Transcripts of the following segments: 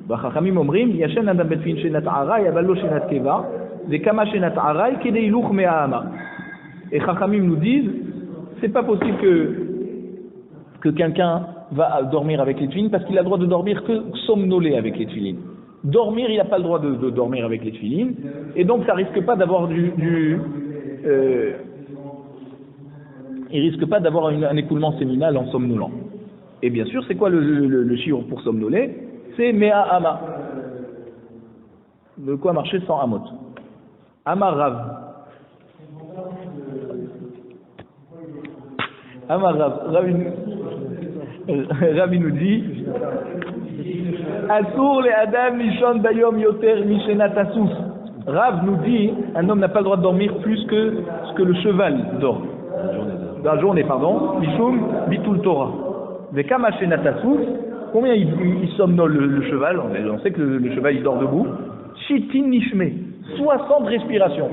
והחכמים אומרים, ישן אדם בתפילין שנת עראי, אבל לא שנת קבע, וכמה שנת עראי כדי הילוך מהאמה. Et Chachamim nous disent, c'est pas possible que quelqu'un va dormir avec les tefilines parce qu'il a le droit de dormir que somnolé avec les tefilines. Dormir, il n'a pas le droit de dormir avec les tefilines, et donc ça risque pas d'avoir il risque pas d'avoir un écoulement séminal en somnolant. Et bien sûr, c'est quoi le shiur pour somnoler? C'est Mea Ama. De quoi marcher sans Amot. Amar Rav. Amar Rav. Rabbi nous dit Asur le Adam Mishon Bayom Yoter Mishenat Asus. Rav nous dit un homme n'a pas le droit de dormir plus que ce que le cheval dort. Dans la journée, pardon. Mishum Bitul Torah. Vekama Shenat Asus. Combien il somnole le cheval? On sait que le cheval il dort debout. Shitin Nishme. 60 respirations.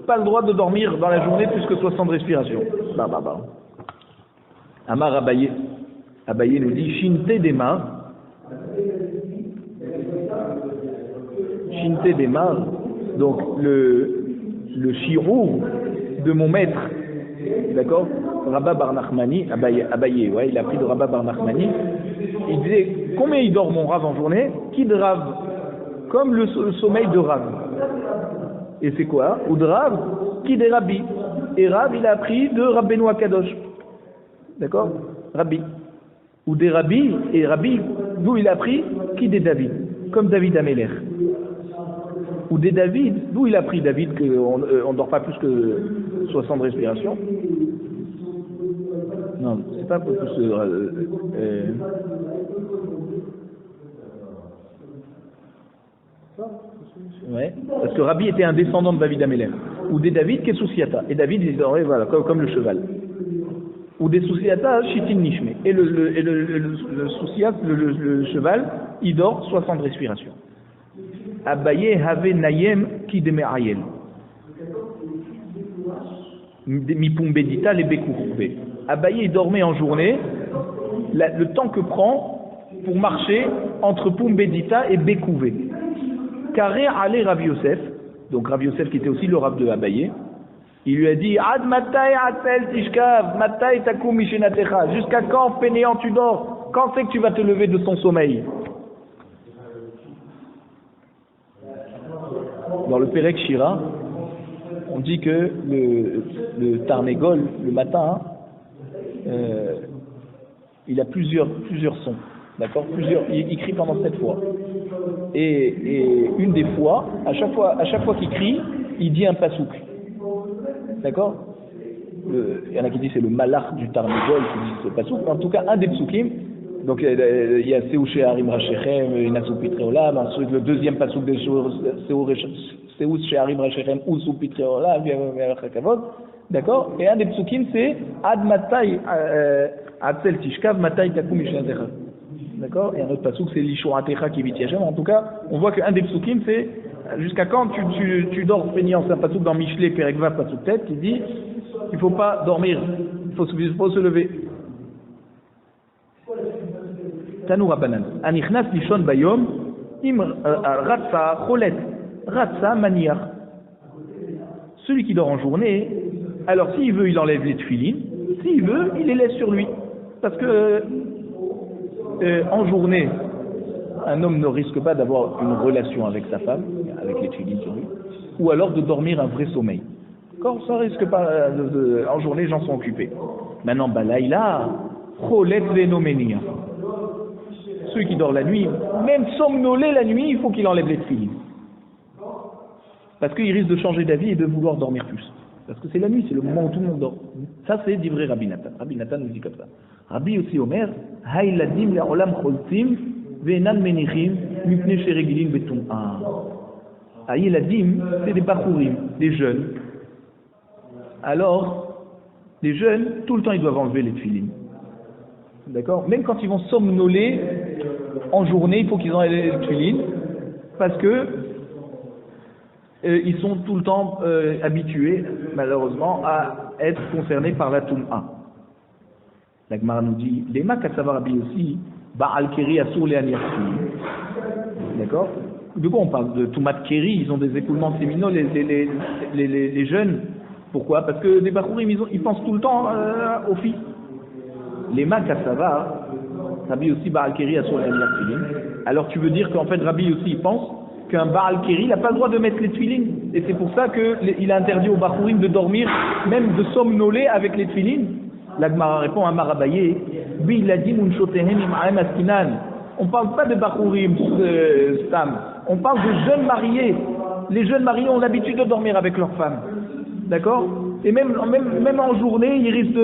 Pas le droit de dormir dans la journée plus que 60 respirations. Amar Abaye. Abaye nous dit Shinte Dema. Shinte Dema. Donc le shirour de mon maître, d'accord, Rabba Bar Nachmani, Abaye, ouais, il a pris de Rabba Bar Nachmani. Il disait combien il dort mon Rav en journée? Qui de Rav? Comme le sommeil de Rav. Et c'est quoi? Ou de Rav? Qui de Rabbi? Et Rav il a appris de Rabbeinu Akadosh. D'accord? Rabbi. Ou des Rabbi, et Rabbi, d'où il a appris? Qui des David? Comme David Améler. Ou des David, d'où il a appris David qu'on ne dort pas plus que 60 respirations? Non, c'est pas pour plus. Ouais, parce que Rabbi était un descendant de David Améler. Ou des David qui est Sousiata. Et David, il dormait, voilà, comme le cheval. Ou des Sousiata, Shitin Nishme. Et le Sousiat, le cheval, il dort 60 respirations. Abaye have nayem ki deme'ayel. Mipumbedita le bekouve. Abaye dormait en journée, le temps que prend pour marcher entre Pumbedita et Bekouvé. Carré allait Rabbi Yosef, donc Rabbi Yosef qui était aussi le Rav de Abaye, il lui a dit Ad matai atel tishkav, matai takum mishenatecha. Jusqu'à quand, fainéant, tu dors? Quand c'est que tu vas te lever de ton sommeil? Dans le Perek Shira, on dit que le Tarnegol, le matin, il a plusieurs sons, d'accord? Il crie pendant 7 fois. Et une des fois, à chaque fois qu'il crie, il dit un pasouk. D'accord? Il y en a qui disent c'est le malach du Tarnegol qui dit ce pasouk. En tout cas, un des psukim. Donc il y a Seou Sheharim Rachechem, Inasu Pitreolam. Ensuite, le deuxième pasouk de Seou Sheharim Rachechem, Usu Pitreolam, d'accord? Et un des psukim c'est Ad Matai Atzel Tishkav Matai Takum Mishatecha. D'accord? Et un autre pasouk c'est Lishon Atecha Kivit Yashem. En tout cas, on voit qu'un des psukim c'est jusqu'à quand tu dors feignant. C'est un pasouk dans Mishlei Perekva pasouk tête qui dit il ne faut pas dormir, il faut se lever. Tanou Rabbanan. Anichnas lishon bayom im ratsa cholet ratsa maniach. Celui qui dort en journée, alors s'il veut, il enlève les tefilines. S'il veut, il les laisse sur lui. Parce que en journée, un homme ne risque pas d'avoir une relation avec sa femme, avec les tefilines sur lui, ou alors de dormir un vrai sommeil. Quand ça risque pas en journée, les gens sont occupés. Maintenant, balaïla, cholet venomenia. Celui qui dort la nuit, même somnoler la nuit, il faut qu'il enlève les tefilines. Parce qu'il risque de changer d'avis et de vouloir dormir plus. Parce que c'est la nuit, c'est le moment où tout le monde dort. Ça, c'est d'ivré Rabbi Nathan. Rabbi Nathan nous dit comme ça. Rabbi aussi Omer, Haïladim la'olam choltim, ve'enan menichim, mipne sheregilin betum. Haïladim, c'est des bakourim, des jeunes. Alors, les jeunes, tout le temps, ils doivent enlever les tefilines. D'accord? Même quand ils vont somnoler en journée, il faut qu'ils enlèvent les tefilines parce que ils sont tout le temps habitués, malheureusement, à être concernés par la Toum'a. La Gemara nous dit, les Makassavar Rabbi aussi, Ba'al Keri Asur le Anirsi. D'accord? De quoi on parle? De Toumat Keri, ils ont des écoulements séminaux, les jeunes. Pourquoi? Parce que les Bakourim, ils pensent tout le temps aux filles. Les Makasava, Rabbi aussi Baal Keri a sur la tefilin. Alors tu veux dire qu'en fait Rabbi aussi il pense qu'un Baal Keri n'a pas le droit de mettre les tefilin. Et c'est pour ça qu'il a interdit aux Bakourim de dormir, même de somnoler avec les tefilin. L'Agmara répond à Marabaye, on ne parle pas de Bakourim, Stam. On parle de jeunes mariés. Les jeunes mariés ont l'habitude de dormir avec leurs femmes. D'accord? Et même en journée, ils risquent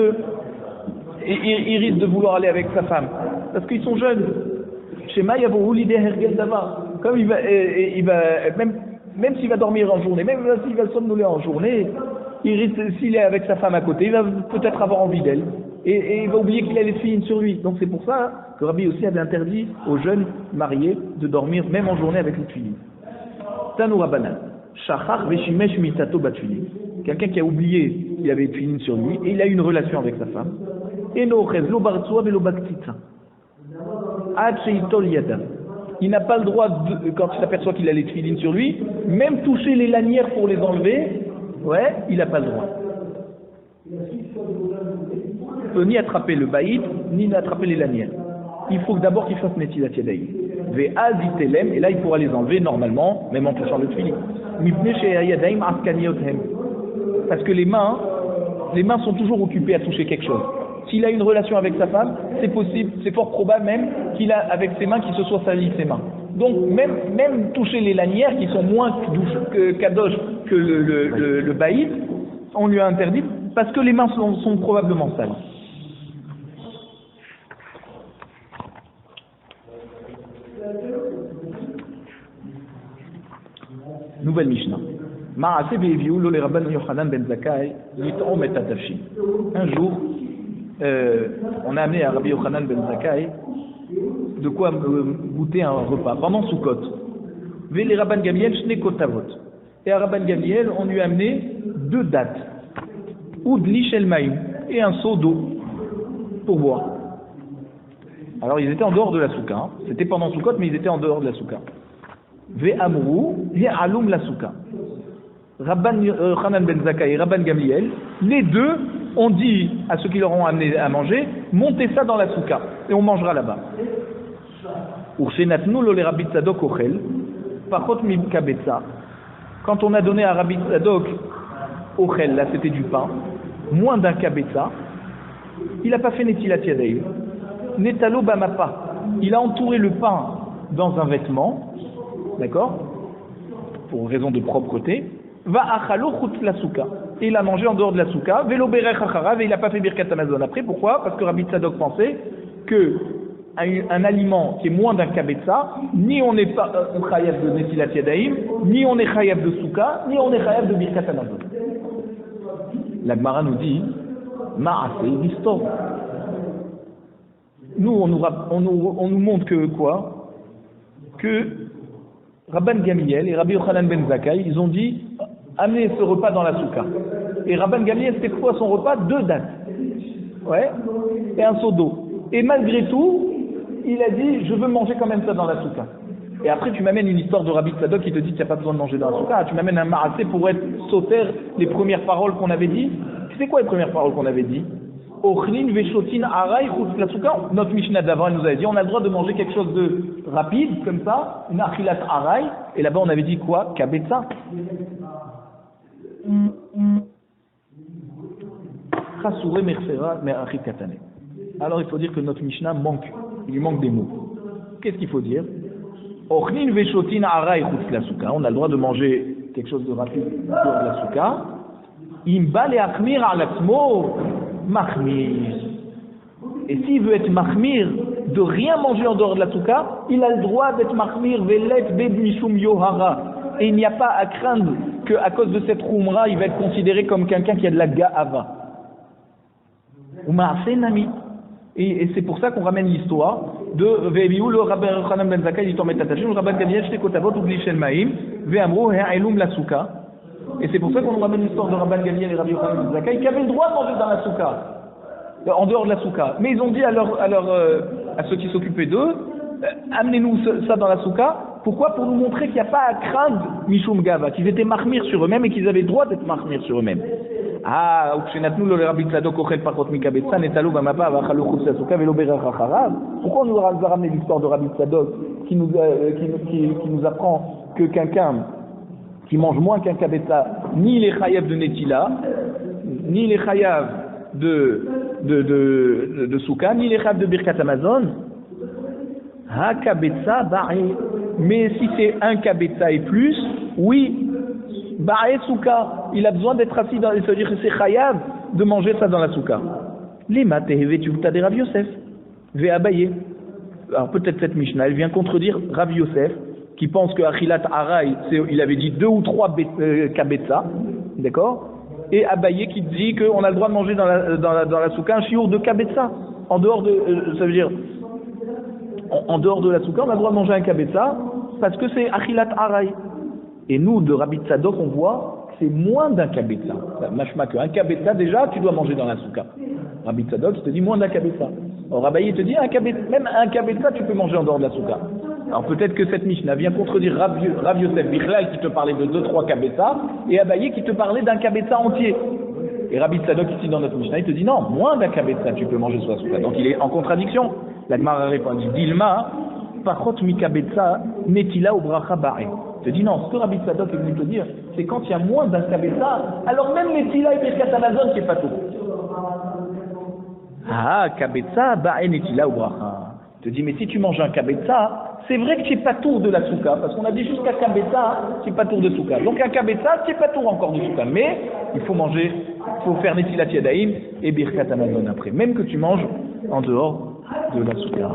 de vouloir aller avec sa femme. Parce qu'ils sont jeunes. Chez Maya, comme il va même s'il va dormir en journée, même s'il va somnoler en journée, il risque, s'il est avec sa femme à côté, il va peut-être avoir envie d'elle. Et il va oublier qu'il a les filles sur lui. Donc c'est pour ça que Rabbi aussi avait interdit aux jeunes mariés de dormir même en journée avec les filles. Tanu Rabbanan. Shachar veshimesh mitato batfilin. Quelqu'un qui a oublié qu'il avait une filin sur lui et il a eu une relation avec sa femme. Eno chez lo bartsua velo baktitza. Ad sheitol yada. Il n'a pas le droit, quand il s'aperçoit qu'il a les filines sur lui, même toucher les lanières pour les enlever. Ouais, il n'a pas le droit. Il ne peut ni attraper le baïd, ni attraper les lanières. Il faut d'abord qu'il fasse netilat yadayim. Ve'azitelem, et là il pourra les enlever normalement, même en touchant le tefilin. Mipnei she'ayadayim askaniyothem. Parce que les mains sont toujours occupées à toucher quelque chose. S'il a une relation avec sa femme, c'est possible, c'est fort probable même qu'il a avec ses mains qu'il se soit sali ses mains. Donc même toucher les lanières qui sont moins kadosh que le baïd, on lui a interdit parce que les mains sont probablement sales. Nouvelle Mishnah. Un jour, on a amené à Rabbi Yochanan ben Zakkai de quoi goûter un repas pendant Sukkot. Veli Rabban Gamliel shne kotavot. Et à Rabban Gamliel, on lui a amené 2 dattes, Oudli shel maïm, et un seau d'eau pour boire. Alors ils étaient en dehors de la souka. Hein. C'était pendant Sukkot, mais ils étaient en dehors de la souka. Ve amrou, hi alum la souka. Rabban Yochanan ben Zakkai et Rabban Gamliel, les deux ont dit à ceux qui leur ont amené à manger, montez ça dans la souka et on mangera là-bas. Quand on a donné à Rabbi Tzadok ochel, là c'était du pain, moins d'un kabetza, il n'a pas fait netilat yadayim. Netalo bamapa, il a entouré le pain dans un vêtement, d'accord, pour raison de propreté. Va achalo chutz la souka. Et il a mangé en dehors de la souka. Velo berech acharav, et il n'a pas fait birkat hamazon après. Pourquoi? Parce que Rabbi Tzadok pensait que un aliment qui est moins d'un kabetza, ni on n'est pas chayav de netilat yadayim, ni on est chayav de souka, ni on est chayav de birkat hamazon. La Gemara nous dit ma'aseh l'histoire. Nous on nous montre que quoi? Que Rabban Gamliel et Rabbi Yochanan ben Zakkai, ils ont dit amenez ce repas dans la souka. Et Rabban Gamliel, c'était quoi son repas? 2 dattes. Ouais. Et un seau d'eau. Et malgré tout, il a dit je veux manger quand même ça dans la souka. Et après tu m'amènes une histoire de Rabbi Tzadok qui te dit qu'il n'y a pas besoin de manger dans la souka. Tu m'amènes un marassé pour être sauter les premières paroles qu'on avait dit. Tu sais quoi les premières paroles qu'on avait dit? Ochlin veshotin aray chutz la souka. Notre Mishnah d'avant nous avait dit on a le droit de manger quelque chose de rapide comme ça, une achilat aray. Et là-bas on avait dit quoi? Kabetza. Alors il faut dire que notre Mishnah il lui manque des mots. Qu'est-ce qu'il faut dire? On a le droit de manger quelque chose de rapide dehors de la souka. Et s'il veut être mahmir, de rien manger en dehors de la souka, il a le droit d'être mahmir velet bed mishum yohara. Et il n'y a pas à craindre qu'à cause de cette roumra, il va être considéré comme quelqu'un qui a de la ga'ava. Et c'est pour ça qu'on ramène l'histoire de Ve'ebiou le Rabbi Yochanan ben Zakkai dit Tomet Tatashim, le Rabban Gamliel Shte Kotavot Oudli Shel Maïm, Ve'amrou Ha'elum la souka. Et c'est pour ça qu'on ramène l'histoire de Rabban Gamliel et Rabbi Yochanan ben Zakkai qui avaient le droit de manger dans la souka, en dehors de la souka. Mais ils ont dit à ceux qui s'occupaient d'eux, amenez-nous ça dans la souka, Pourquoi? Pour nous montrer qu'il n'y a pas à craindre Mishum Gava, qu'ils étaient mahmir sur eux-mêmes et qu'ils avaient le droit d'être mahmir sur eux-mêmes. Ah, pourquoi on nous a ramené l'histoire de Rabbi Tzadok qui nous apprend que quelqu'un qui mange moins qu'un kabetza, ni les chayav de Netila, ni les chayav de Souka, ni les chayav de Birkat Amazon, ha kabetza ba'e. Mais si c'est un kabetza et plus, oui, ba'e Souka, il a besoin d'être assis dans les, c'est-à-dire que c'est chayav de manger ça dans la Souka. Lima teheve tuvta de Rav Yosef, ve Abaye. Alors peut-être cette Mishnah, elle vient contredire Rav Yosef, qui pense que Achilat Araï, il avait dit 2 ou 3 kabetza, d'accord? Et Abaye qui dit qu'on a le droit de manger dans la souka un chiour de kabetza. En dehors de, ça veut dire, en dehors de la souka, on a le droit de manger un kabetza parce que c'est Achilat Araï. Et nous, de Rabbi Tzadok, on voit que c'est moins d'un kabetza. Machma que un kabetza, déjà, tu dois manger dans la souka. Rabbi Tzadok, il te dit moins d'un kabetza. Or, Abaye te dit, même un kabetza, tu peux manger en dehors de la souka. Alors peut-être que cette Mishnah vient contredire Rav Yosef Bichlal qui te parlait de 2-3 kabetza et Abaye qui te parlait d'un kabetza entier. Et Rabbi Tzadok ici dans notre Mishnah, il te dit non, moins d'un kabetza tu peux manger sur la souka. Donc il est en contradiction. La Gemara répond, il dit Dilma, pachot mi kabetza netila ou bracha ba'e. Il te dit non, ce que Rabbi Tzadok est venu te dire, c'est quand il y a moins d'un kabetza, alors même netila et birkat Amazon qui est pas tout. Ah, kabetza ba'e netila ou bracha. Il te dit mais si tu manges un kabetza, c'est vrai que tu n'es pas tour de la souka, parce qu'on a dit jusqu'à kabetza, tu n'es pas tour de souka. Donc un kabetza, tu n'es pas tour encore de souka. Mais il faut manger, il faut faire netilat yadayim et birkat Amazon après. Même que tu manges en dehors de la souka.